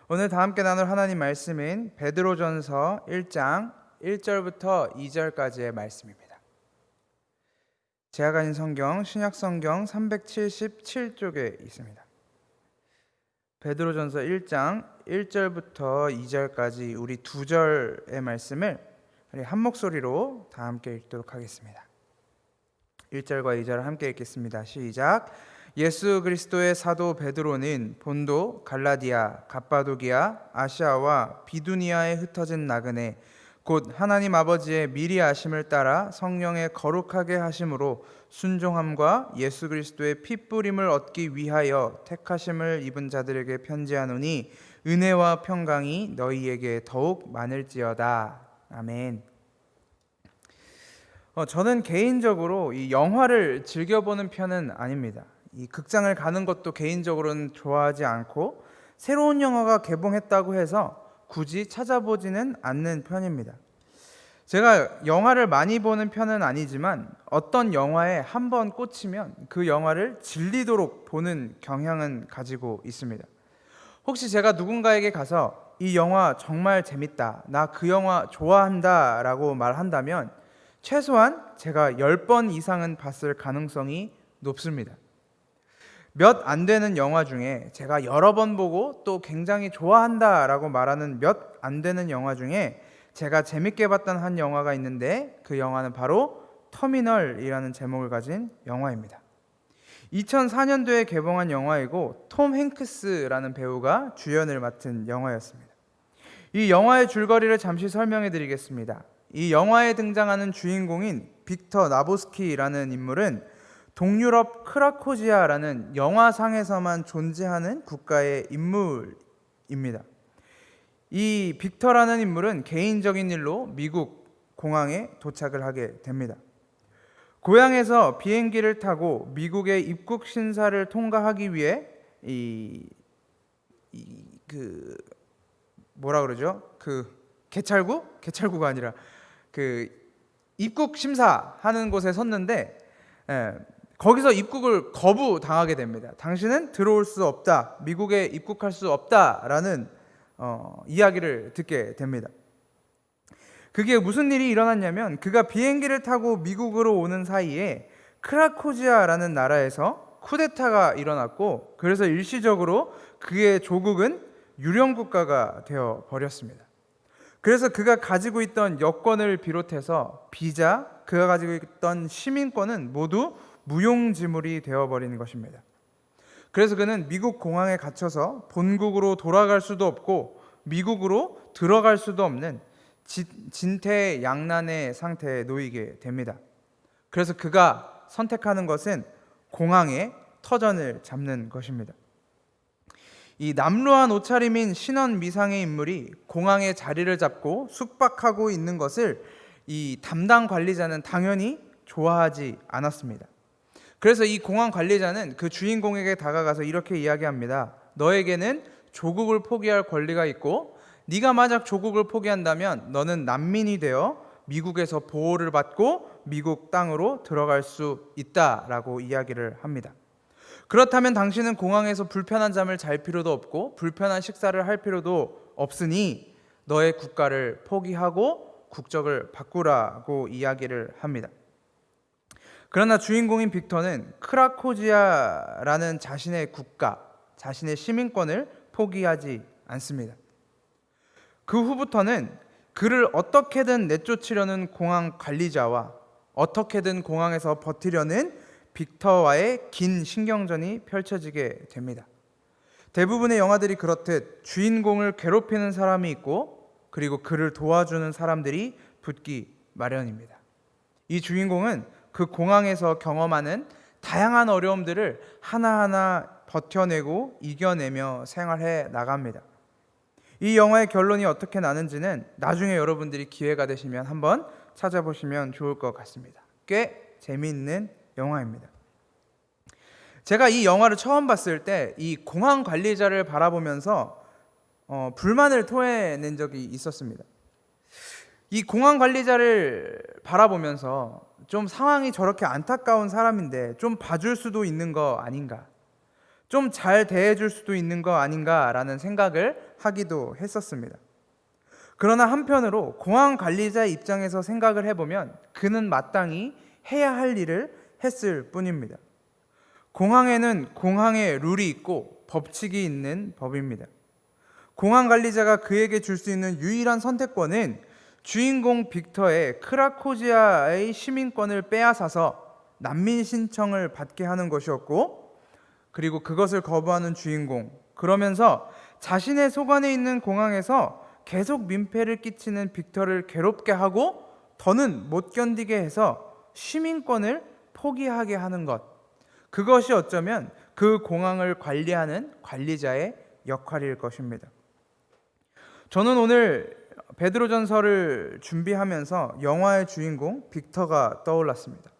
오늘 다 함께 나눌 하나님 말씀은 베드로전서 1장 1절부터 2절까지의 말씀입니다. 제가 가진 성경 신약성경 377쪽에 있습니다. 베드로전서 1장 1절부터 2절까지 우리 두 절의 말씀을 한 목소리로 다 함께 읽도록 하겠습니다. 1절과 2절을 함께 읽겠습니다. 시작. 예수 그리스도의 사도 베드로는 본도, 갈라디아, 갑바도기아, 아시아와 비두니아에 흩어진 나그네 곧 하나님 아버지의 미리 아심을 따라 성령의 거룩하게 하심으로 순종함과 예수 그리스도의 핏부림을 얻기 위하여 택하심을 입은 자들에게 편지하노니 은혜와 평강이 너희에게 더욱 많을지어다. 아멘. 저는 개인적으로 이 영화를 즐겨보는 편은 아닙니다. 이 극장을 가는 것도 개인적으로는 좋아하지 않고 새로운 영화가 개봉했다고 해서 굳이 찾아보지는 않는 편입니다. 제가 영화를 많이 보는 편은 아니지만 어떤 영화에 한번 꽂히면 그 영화를 질리도록 보는 경향은 가지고 있습니다. 혹시 제가 누군가에게 가서 이 영화 정말 재밌다, 나 그 영화 좋아한다 라고 말한다면 최소한 제가 10번 이상은 봤을 가능성이 높습니다. 몇 안 되는 영화 중에 제가 여러 번 보고 또 굉장히 좋아한다 라고 말하는 몇 안 되는 영화 중에 제가 재밌게 봤던 한 영화가 있는데 그 영화는 바로 터미널이라는 제목을 가진 영화입니다. 2004년도에 개봉한 영화이고 톰 행크스라는 배우가 주연을 맡은 영화였습니다. 이 영화의 줄거리를 잠시 설명해 드리겠습니다. 이 영화에 등장하는 주인공인 빅터 나보스키라는 인물은 동유럽 크라코지아라는 영화상에서만 존재하는 국가의 인물입니다. 이 빅터라는 인물은 개인적인 일로 미국 공항에 도착을 하게 됩니다. 고향에서 비행기를 타고 미국의 입국 심사를 통과하기 위해 개찰구가 아니라 입국 심사하는 곳에 섰는데 거기서 입국을 거부당하게 됩니다. 당신은 들어올 수 없다, 미국에 입국할 수 없다라는 이야기를 듣게 됩니다. 그게 무슨 일이 일어났냐면 그가 비행기를 타고 미국으로 오는 사이에 크라코지아라는 나라에서 쿠데타가 일어났고 그래서 일시적으로 그의 조국은 유령국가가 되어 버렸습니다. 그래서 그가 가지고 있던 여권을 비롯해서 비자, 그가 가지고 있던 시민권은 모두 무용지물이 되어버리는 것입니다. 그래서 그는 미국 공항에 갇혀서 본국으로 돌아갈 수도 없고 미국으로 들어갈 수도 없는 진퇴양난의 상태에 놓이게 됩니다. 그래서 그가 선택하는 것은 공항에 터전을 잡는 것입니다. 이 남루한 옷차림인 신원 미상의 인물이 공항에 자리를 잡고 숙박하고 있는 것을 이 담당 관리자는 당연히 좋아하지 않았습니다. 그래서 이 공항 관리자는 그 주인공에게 다가가서 이렇게 이야기합니다. 너에게는 조국을 포기할 권리가 있고 네가 만약 조국을 포기한다면 너는 난민이 되어 미국에서 보호를 받고 미국 땅으로 들어갈 수 있다라고 이야기를 합니다. 그렇다면 당신은 공항에서 불편한 잠을 잘 필요도 없고 불편한 식사를 할 필요도 없으니 너의 국가를 포기하고 국적을 바꾸라고 이야기를 합니다. 그러나 주인공인 빅터는 크라코지아라는 자신의 국가, 자신의 시민권을 포기하지 않습니다. 그 후부터는 그를 어떻게든 내쫓으려는 공항 관리자와 어떻게든 공항에서 버티려는 빅터와의 긴 신경전이 펼쳐지게 됩니다. 대부분의 영화들이 그렇듯 주인공을 괴롭히는 사람이 있고 그리고 그를 도와주는 사람들이 붙기 마련입니다. 이 주인공은 그 공항에서 경험하는 다양한 어려움들을 하나하나 버텨내고 이겨내며 생활해 나갑니다. 이 영화의 결론이 어떻게 나는지는 나중에 여러분들이 기회가 되시면 한번 찾아보시면 좋을 것 같습니다. 꽤 재미있는 영화입니다. 제가 이 영화를 처음 봤을 때 이 공항 관리자를 바라보면서 불만을 토해낸 적이 있었습니다. 이 공항 관리자를 바라보면서 좀 상황이 저렇게 안타까운 사람인데 좀 봐줄 수도 있는 거 아닌가, 좀 잘 대해줄 수도 있는 거 아닌가라는 생각을 하기도 했었습니다. 그러나 한편으로 공항 관리자의 입장에서 생각을 해보면 그는 마땅히 해야 할 일을 했을 뿐입니다. 공항에는 공항의 룰이 있고 법칙이 있는 법입니다. 공항 관리자가 그에게 줄 수 있는 유일한 선택권은 주인공 빅터의 크라코지아의 시민권을 빼앗아서 난민 신청을 받게 하는 것이었고, 그리고 그것을 거부하는 주인공, 그러면서 자신의 소관에 있는 공항에서 계속 민폐를 끼치는 빅터를 괴롭게 하고 더는 못 견디게 해서 시민권을 포기하게 하는 것, 그것이 어쩌면 그 공항을 관리하는 관리자의 역할일 것입니다. 저는 오늘 베드로전서를 준비하면서 영화의 주인공 빅터가 떠올랐습니다.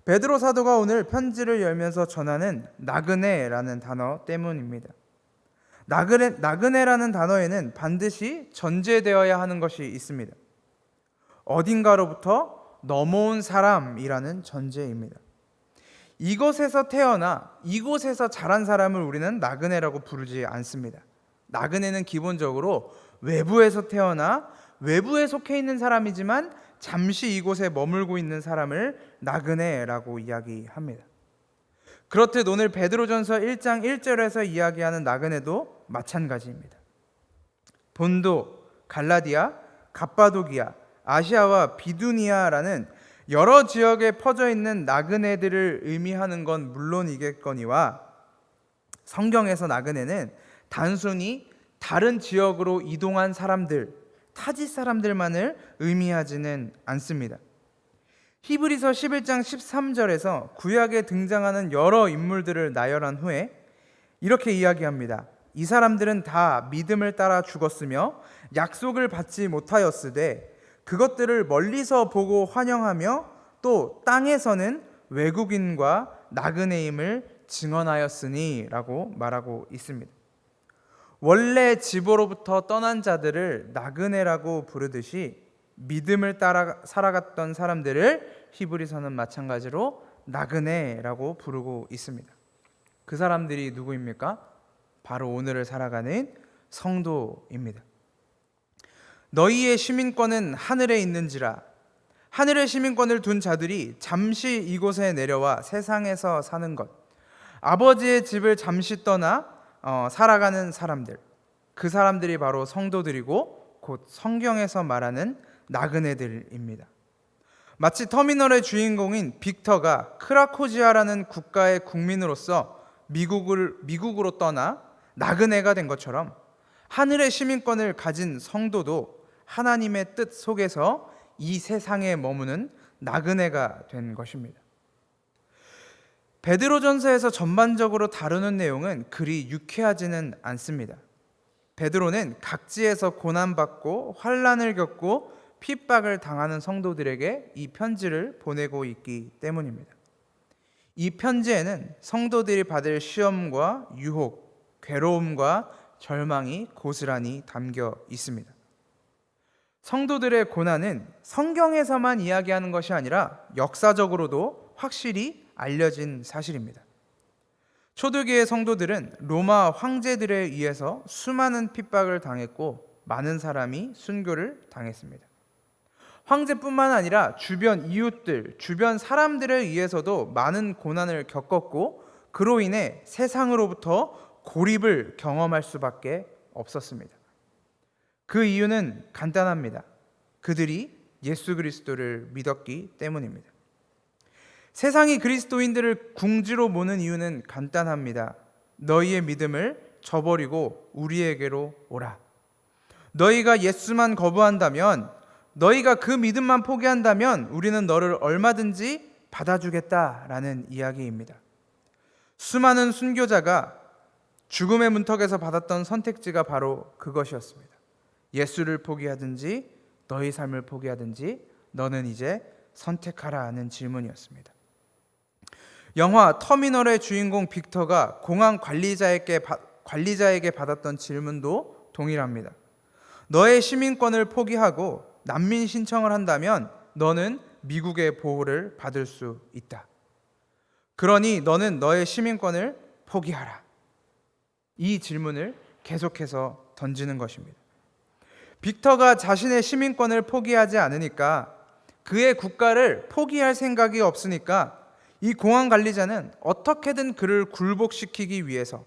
베드로 사도가 오늘 편지를 열면서 전하는 나그네라는 단어 때문입니다. 나그네라는 단어에는 반드시 전제되어야 하는 것이 있습니다. 어딘가로부터 넘어온 사람이라는 전제입니다. 이곳에서 태어나 이곳에서 자란 사람을 우리는 나그네라고 부르지 않습니다. 나그네는 기본적으로 외부에서 태어나 외부에 속해 있는 사람이지만 잠시 이곳에 머물고 있는 사람을 나그네라고 이야기합니다. 그렇듯 오늘 베드로전서 1장 1절에서 이야기하는 나그네도 마찬가지입니다. 본도, 갈라디아, 갑바도기아, 아시아와 비두니아라는 여러 지역에 퍼져 있는 나그네들을 의미하는 건 물론이겠거니와 성경에서 나그네는 단순히 다른 지역으로 이동한 사람들, 타지 사람들만을 의미하지는 않습니다. 히브리서 11장 13절에서 구약에 등장하는 여러 인물들을 나열한 후에 이렇게 이야기합니다. 이 사람들은 다 믿음을 따라 죽었으며 약속을 받지 못하였으되 그것들을 멀리서 보고 환영하며 또 땅에서는 외국인과 나그네임을 증언하였으니 라고 말하고 있습니다. 원래 집으로부터 떠난 자들을 나그네라고 부르듯이 믿음을 따라 살아갔던 사람들을 히브리서는 마찬가지로 나그네라고 부르고 있습니다. 그 사람들이 누구입니까? 바로 오늘을 살아가는 성도입니다. 너희의 시민권은 하늘에 있는지라. 하늘의 시민권을 둔 자들이 잠시 이곳에 내려와 세상에서 사는 것, 아버지의 집을 잠시 떠나 살아가는 사람들, 그 사람들이 바로 성도들이고 곧 성경에서 말하는 나그네들입니다. 마치 터미널의 주인공인 빅터가 크라코지아라는 국가의 국민으로서 미국으로 떠나 나그네가 된 것처럼 하늘의 시민권을 가진 성도도 하나님의 뜻 속에서 이 세상에 머무는 나그네가 된 것입니다. 베드로전서에서 전반적으로 다루는 내용은 그리 유쾌하지는 않습니다. 베드로는 각지에서 고난받고 환난을 겪고 핍박을 당하는 성도들에게 이 편지를 보내고 있기 때문입니다. 이 편지에는 성도들이 받을 시험과 유혹, 괴로움과 절망이 고스란히 담겨 있습니다. 성도들의 고난은 성경에서만 이야기하는 것이 아니라 역사적으로도 확실히 알려진 사실입니다. 초대교회 성도들은 로마 황제들에 의해서 수많은 핍박을 당했고 많은 사람이 순교를 당했습니다. 황제뿐만 아니라 주변 이웃들, 주변 사람들에 의해서도 많은 고난을 겪었고 그로 인해 세상으로부터 고립을 경험할 수밖에 없었습니다. 그 이유는 간단합니다. 그들이 예수 그리스도를 믿었기 때문입니다. 세상이 그리스도인들을 궁지로 모는 이유는 간단합니다. 너희의 믿음을 저버리고 우리에게로 오라. 너희가 예수만 거부한다면, 너희가 그 믿음만 포기한다면 우리는 너를 얼마든지 받아주겠다라는 이야기입니다. 수많은 순교자가 죽음의 문턱에서 받았던 선택지가 바로 그것이었습니다. 예수를 포기하든지 너희 삶을 포기하든지 너는 이제 선택하라는 질문이었습니다. 영화 터미널의 주인공 빅터가 공항 관리자에게 받았던 질문도 동일합니다. 너의 시민권을 포기하고 난민 신청을 한다면 너는 미국의 보호를 받을 수 있다. 그러니 너는 너의 시민권을 포기하라. 이 질문을 계속해서 던지는 것입니다. 빅터가 자신의 시민권을 포기하지 않으니까, 그의 국가를 포기할 생각이 없으니까 이 공항 관리자는 어떻게든 그를 굴복시키기 위해서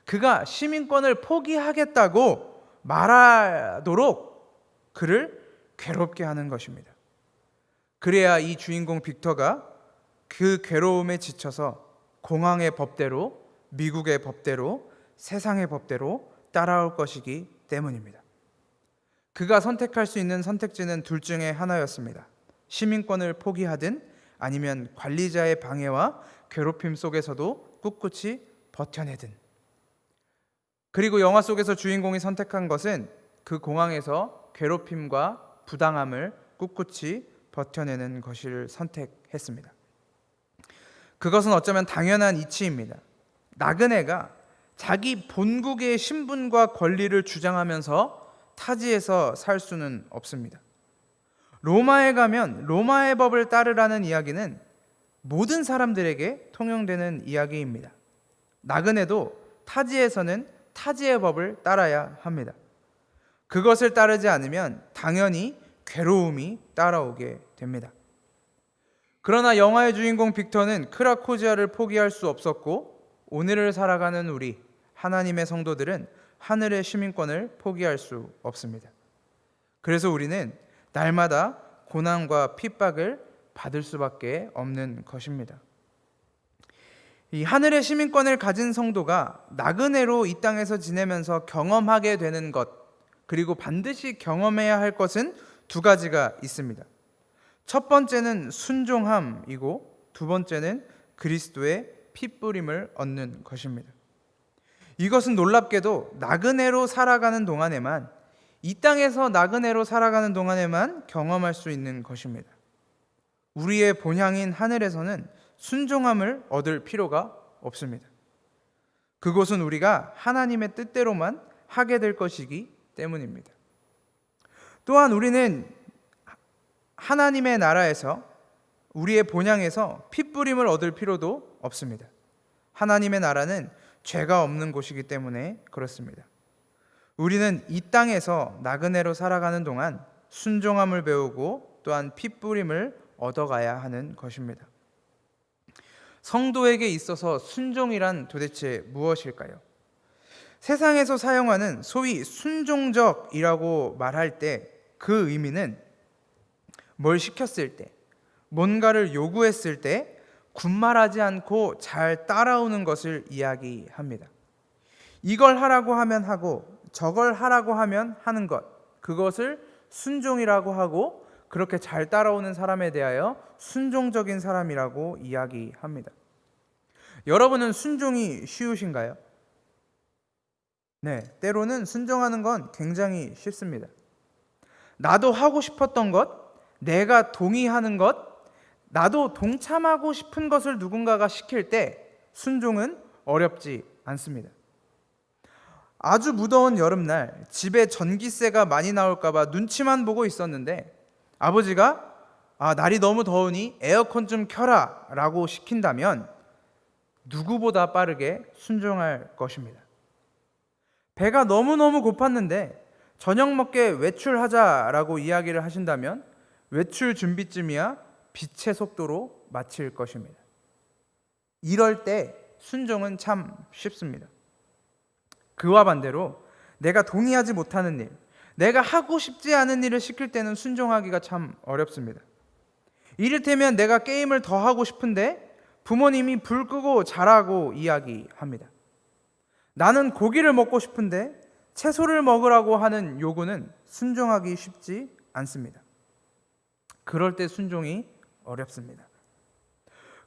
그가 시민권을 포기하겠다고 말하도록 그를 괴롭게 하는 것입니다. 그래야 이 주인공 빅터가 그 괴로움에 지쳐서 공항의 법대로, 미국의 법대로, 세상의 법대로 따라올 것이기 때문입니다. 그가 선택할 수 있는 선택지는 둘 중에 하나였습니다. 시민권을 포기하든 아니면 관리자의 방해와 괴롭힘 속에서도 꿋꿋이 버텨내든. 그리고 영화 속에서 주인공이 선택한 것은 그 공항에서 괴롭힘과 부당함을 꿋꿋이 버텨내는 것을 선택했습니다. 그것은 어쩌면 당연한 이치입니다. 나그네가 자기 본국의 신분과 권리를 주장하면서 타지에서 살 수는 없습니다. 로마에 가면 로마의 법을 따르라는 이야기는 모든 사람들에게 통용되는 이야기입니다. 나그네도 타지에서는 타지의 법을 따라야 합니다. 그것을 따르지 않으면 당연히 괴로움이 따라오게 됩니다. 그러나 영화의 주인공 빅터는 크라코지아를 포기할 수 없었고, 오늘을 살아가는 우리 하나님의 성도들은 하늘의 시민권을 포기할 수 없습니다. 그래서 우리는 날마다 고난과 핍박을 받을 수밖에 없는 것입니다. 이 하늘의 시민권을 가진 성도가 나그네로 이 땅에서 지내면서 경험하게 되는 것, 그리고 반드시 경험해야 할 것은 두 가지가 있습니다. 첫 번째는 순종함이고, 두 번째는 그리스도의 핏부림을 얻는 것입니다. 이것은 놀랍게도 나그네로 살아가는 동안에만, 이 땅에서 나그네로 살아가는 동안에만 경험할 수 있는 것입니다. 우리의 본향인 하늘에서는 순종함을 얻을 필요가 없습니다. 그곳은 우리가 하나님의 뜻대로만 하게 될 것이기 때문입니다. 또한 우리는 하나님의 나라에서, 우리의 본향에서 핏부림을 얻을 필요도 없습니다. 하나님의 나라는 죄가 없는 곳이기 때문에 그렇습니다. 우리는 이 땅에서 나그네로 살아가는 동안 순종함을 배우고 또한 핏부림을 얻어가야 하는 것입니다. 성도에게 있어서 순종이란 도대체 무엇일까요? 세상에서 사용하는 소위 순종적이라고 말할 때 그 의미는 뭘 시켰을 때, 뭔가를 요구했을 때 군말하지 않고 잘 따라오는 것을 이야기합니다. 이걸 하라고 하면 하고 저걸 하라고 하면 하는 것, 그것을 순종이라고 하고, 그렇게 잘 따라오는 사람에 대하여 순종적인 사람이라고 이야기합니다. 여러분은 순종이 쉬우신가요? 네, 때로는 순종하는 건 굉장히 쉽습니다. 나도 하고 싶었던 것, 내가 동의하는 것, 나도 동참하고 싶은 것을 누군가가 시킬 때 순종은 어렵지 않습니다. 아주 무더운 여름날 집에 전기세가 많이 나올까 봐 눈치만 보고 있었는데, 아버지가 날이 너무 더우니 에어컨 좀 켜라 라고 시킨다면 누구보다 빠르게 순종할 것입니다. 배가 너무너무 고팠는데 저녁 먹게 외출하자라고 이야기를 하신다면 외출 준비쯤이야 빛의 속도로 마칠 것입니다. 이럴 때 순종은 참 쉽습니다. 그와 반대로 내가 동의하지 못하는 일, 내가 하고 싶지 않은 일을 시킬 때는 순종하기가 참 어렵습니다. 이를테면 내가 게임을 더 하고 싶은데 부모님이 불 끄고 자라고 이야기합니다. 나는 고기를 먹고 싶은데 채소를 먹으라고 하는 요구는 순종하기 쉽지 않습니다. 그럴 때 순종이 어렵습니다.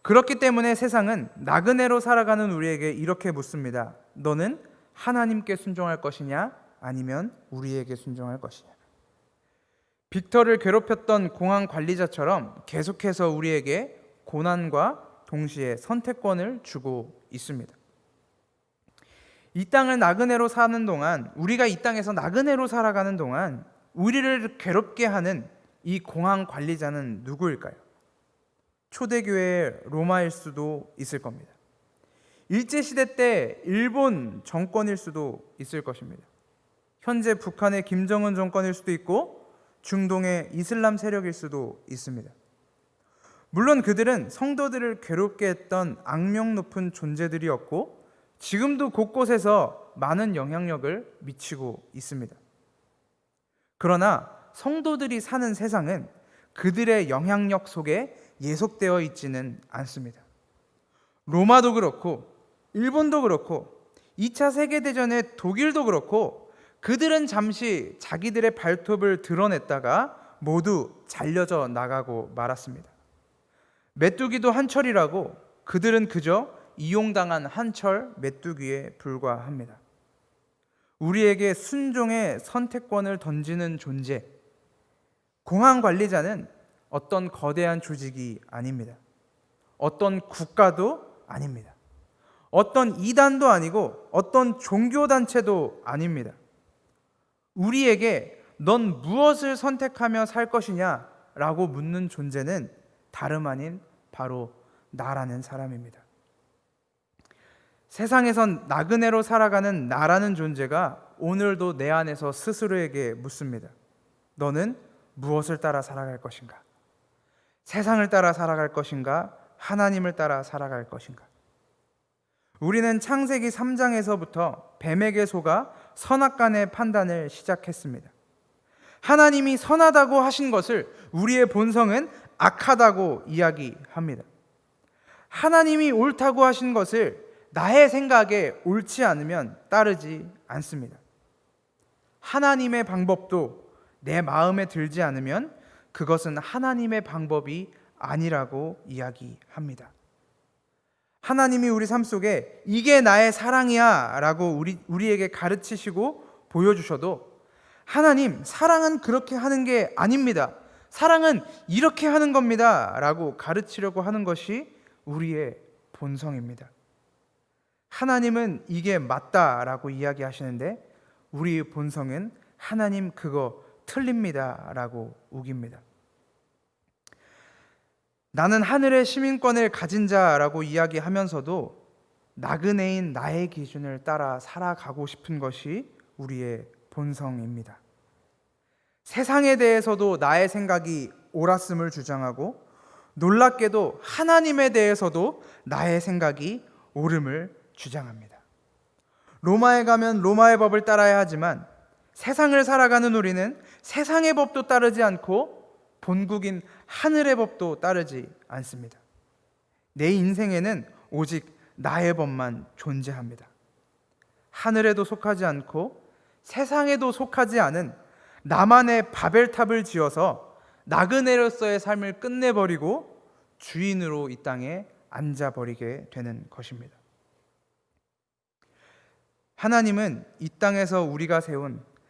그렇기 때문에 세상은 나그네로 살아가는 우리에게 이렇게 묻습니다. 너는 하나님께 순종할 것이냐, 아니면 우리에게 순종할 것이냐? 빅터를 괴롭혔던 공항 관리자처럼 계속해서 우리에게 고난과 동시에 선택권을 주고 있습니다. 이 땅을 나그네로 사는 동안, 우리가 이 땅에서 나그네로 살아가는 동안 우리를 괴롭게 하는 이 공항 관리자는 누구일까요? 초대교회의 로마일 수도 있을 겁니다. 일제시대 때 일본 정권일 수도 있을 것입니다. 현재 북한의 김정은 정권일 수도 있고 중동의 이슬람 세력일 수도 있습니다. 물론 그들은 성도들을 괴롭게 했던 악명 높은 존재들이었고 지금도 곳곳에서 많은 영향력을 미치고 있습니다. 그러나 성도들이 사는 세상은 그들의 영향력 속에 예속되어 있지는 않습니다. 로마도 그렇고 일본도 그렇고 2차 세계대전의 독일도 그렇고 그들은 잠시 자기들의 발톱을 드러냈다가 모두 잘려져 나가고 말았습니다. 메뚜기도 한철이라고 그들은 그저 이용당한 한철 메뚜기에 불과합니다. 우리에게 순종의 선택권을 던지는 존재, 공항 관리자는 어떤 거대한 조직이 아닙니다. 어떤 국가도 아닙니다. 어떤 이단도 아니고 어떤 종교단체도 아닙니다. 우리에게 넌 무엇을 선택하며 살 것이냐 라고 묻는 존재는 다름 아닌 바로 나라는 사람입니다. 세상에선 나그네로 살아가는 나라는 존재가 오늘도 내 안에서 스스로에게 묻습니다. 너는 무엇을 따라 살아갈 것인가? 세상을 따라 살아갈 것인가? 하나님을 따라 살아갈 것인가? 우리는 창세기 3장에서부터 뱀에게 속아 선악간의 판단을 시작했습니다. 하나님이 선하다고 하신 것을 우리의 본성은 악하다고 이야기합니다. 하나님이 옳다고 하신 것을 나의 생각에 옳지 않으면 따르지 않습니다. 하나님의 방법도 내 마음에 들지 않으면 그것은 하나님의 방법이 아니라고 이야기합니다. 하나님이 우리 삶 속에 이게 나의 사랑이야 라고 우리에게 가르치시고 보여주셔도 하나님, 사랑은 그렇게 하는 게 아닙니다. 사랑은 이렇게 하는 겁니다 라고 가르치려고 하는 것이 우리의 본성입니다. 하나님은 이게 맞다라고 이야기하시는데 우리의 본성은 하나님 그거 틀립니다 라고 우깁니다. 나는 하늘의 시민권을 가진 자라고 이야기하면서도 나그네인 나의 기준을 따라 살아가고 싶은 것이 우리의 본성입니다. 세상에 대해서도 나의 생각이 옳았음을 주장하고 놀랍게도 하나님에 대해서도 나의 생각이 옳음을 주장합니다. 로마에 가면 로마의 법을 따라야 하지만 세상을 살아가는 우리는 세상의 법도 따르지 않고 본국인 하늘의 법도 따르지 않습니다. 내 인생에는 오직 나의 법만 존재합니다. 하늘에도 속하지 않고 세상에도 속하지 않은 나만의 바벨탑을 지어서 나그네로서의 삶을 끝내버리고 주인으로 이 땅에 앉아버리게 되는 것입니다. 하나님은 이 땅에서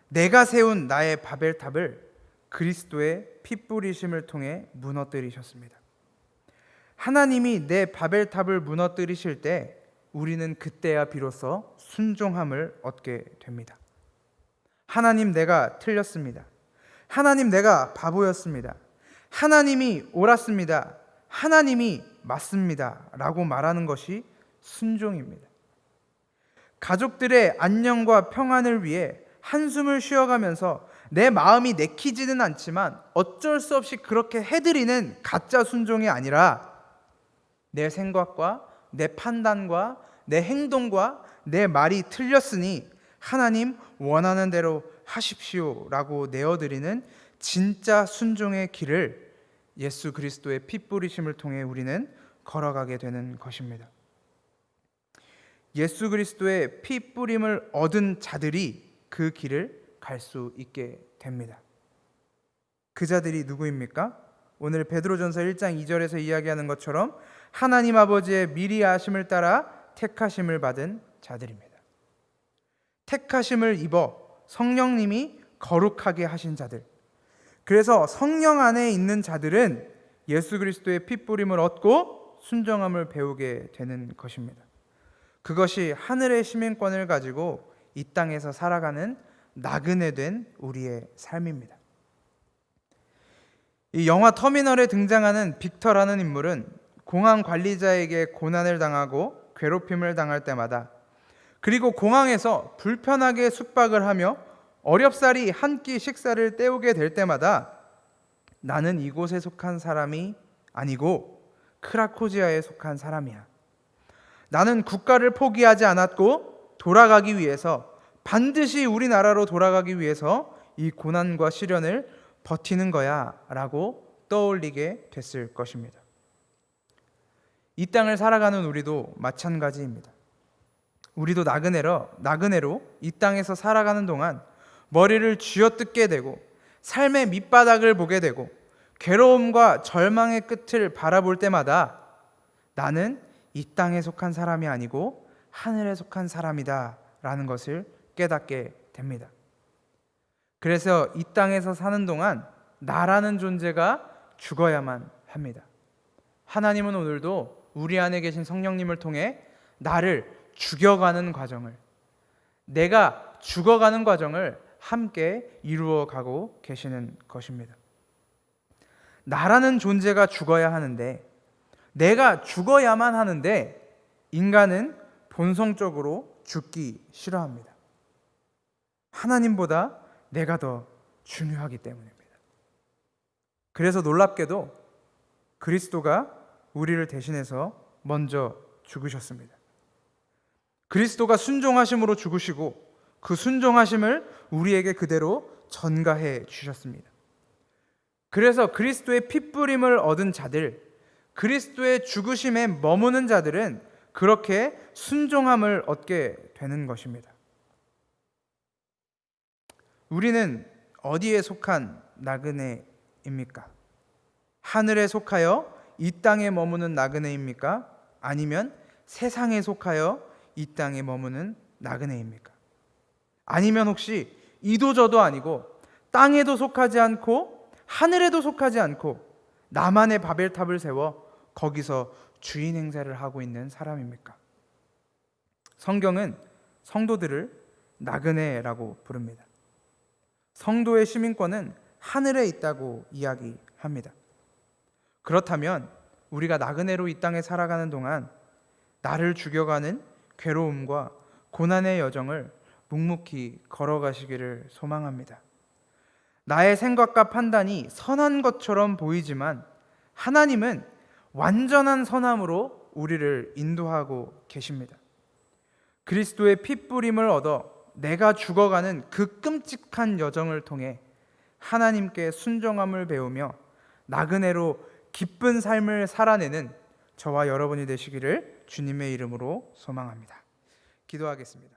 내가 세운 나의 바벨탑을 그리스도의 피 뿌리심을 통해 무너뜨리셨습니다. 하나님이 내 바벨탑을 무너뜨리실 때 우리는 그때야 비로소 순종함을 얻게 됩니다. 하나님, 내가 틀렸습니다. 하나님, 내가 바보였습니다. 하나님이 옳았습니다. 하나님이 맞습니다 라고 말하는 것이 순종입니다. 가족들의 안녕과 평안을 위해 한숨을 쉬어가면서 내 마음이 내키지는 않지만 어쩔 수 없이 그렇게 해드리는 가짜 순종이 아니라 내 생각과 내 판단과 내 행동과 내 말이 틀렸으니 하나님 원하는 대로 하십시오 라고 내어드리는 진짜 순종의 길을 예수 그리스도의 피 뿌리심을 통해 우리는 걸어가게 되는 것입니다. 예수 그리스도의 피 뿌림을 얻은 자들이 그 길을 갈 수 있게 됩니다. 그 자들이 누구입니까? 오늘 베드로전서 1장 2절에서 이야기하는 것처럼 하나님 아버지의 미리 아심을 따라 택하심을 받은 자들입니다. 택하심을 입어 성령님이 거룩하게 하신 자들. 그래서 성령 안에 있는 자들은 예수 그리스도의 피 뿌림을 얻고 순종함을 배우게 되는 것입니다. 그것이 하늘의 시민권을 가지고 이 땅에서 살아가는 나그네 된 우리의 삶입니다. 이 영화 터미널에 등장하는 빅터라는 인물은 공항 관리자에게 고난을 당하고 괴롭힘을 당할 때마다, 그리고 공항에서 불편하게 숙박을 하며 어렵사리 한 끼 식사를 때우게 될 때마다 나는 이곳에 속한 사람이 아니고 크라코지아에 속한 사람이야. 나는 국가를 포기하지 않았고 돌아가기 위해서, 반드시 우리나라로 돌아가기 위해서 이 고난과 시련을 버티는 거야 라고 떠올리게 됐을 것입니다. 이 땅을 살아가는 우리도 마찬가지입니다. 우리도 나그네로 이 땅에서 살아가는 동안 머리를 쥐어뜯게 되고 삶의 밑바닥을 보게 되고 괴로움과 절망의 끝을 바라볼 때마다 나는 이 땅에 속한 사람이 아니고 하늘에 속한 사람이다 라는 것을 깨닫게 됩니다. 그래서 이 땅에서 사는 동안 나라는 존재가 죽어야만 합니다. 하나님은 오늘도 우리 안에 계신 성령님을 통해 나를 죽여가는 과정을, 내가 죽어가는 과정을 함께 이루어가고 계시는 것입니다. 나라는 존재가 죽어야 하는데, 내가 죽어야만 하는데 인간은 본성적으로 죽기 싫어합니다. 하나님보다 내가 더 중요하기 때문입니다. 그래서 놀랍게도 그리스도가 우리를 대신해서 먼저 죽으셨습니다. 그리스도가 순종하심으로 죽으시고 그 순종하심을 우리에게 그대로 전가해 주셨습니다. 그래서 그리스도의 핏부림을 얻은 자들, 그리스도의 죽으심에 머무는 자들은 그렇게 순종함을 얻게 되는 것입니다. 우리는 어디에 속한 나그네입니까? 하늘에 속하여 이 땅에 머무는 나그네입니까? 아니면 세상에 속하여 이 땅에 머무는 나그네입니까? 아니면 혹시 이도저도 아니고 땅에도 속하지 않고 하늘에도 속하지 않고 나만의 바벨탑을 세워 거기서 주인 행세를 하고 있는 사람입니까? 성경은 성도들을 나그네라고 부릅니다. 성도의 시민권은 하늘에 있다고 이야기합니다. 그렇다면 우리가 나그네로 이 땅에 살아가는 동안 나를 죽여가는 괴로움과 고난의 여정을 묵묵히 걸어가시기를 소망합니다. 나의 생각과 판단이 선한 것처럼 보이지만 하나님은 완전한 선함으로 우리를 인도하고 계십니다. 그리스도의 핏부림을 얻어 내가 죽어가는 그 끔찍한 여정을 통해 하나님께 순종함을 배우며 나그네로 기쁜 삶을 살아내는 저와 여러분이 되시기를 주님의 이름으로 소망합니다. 기도하겠습니다.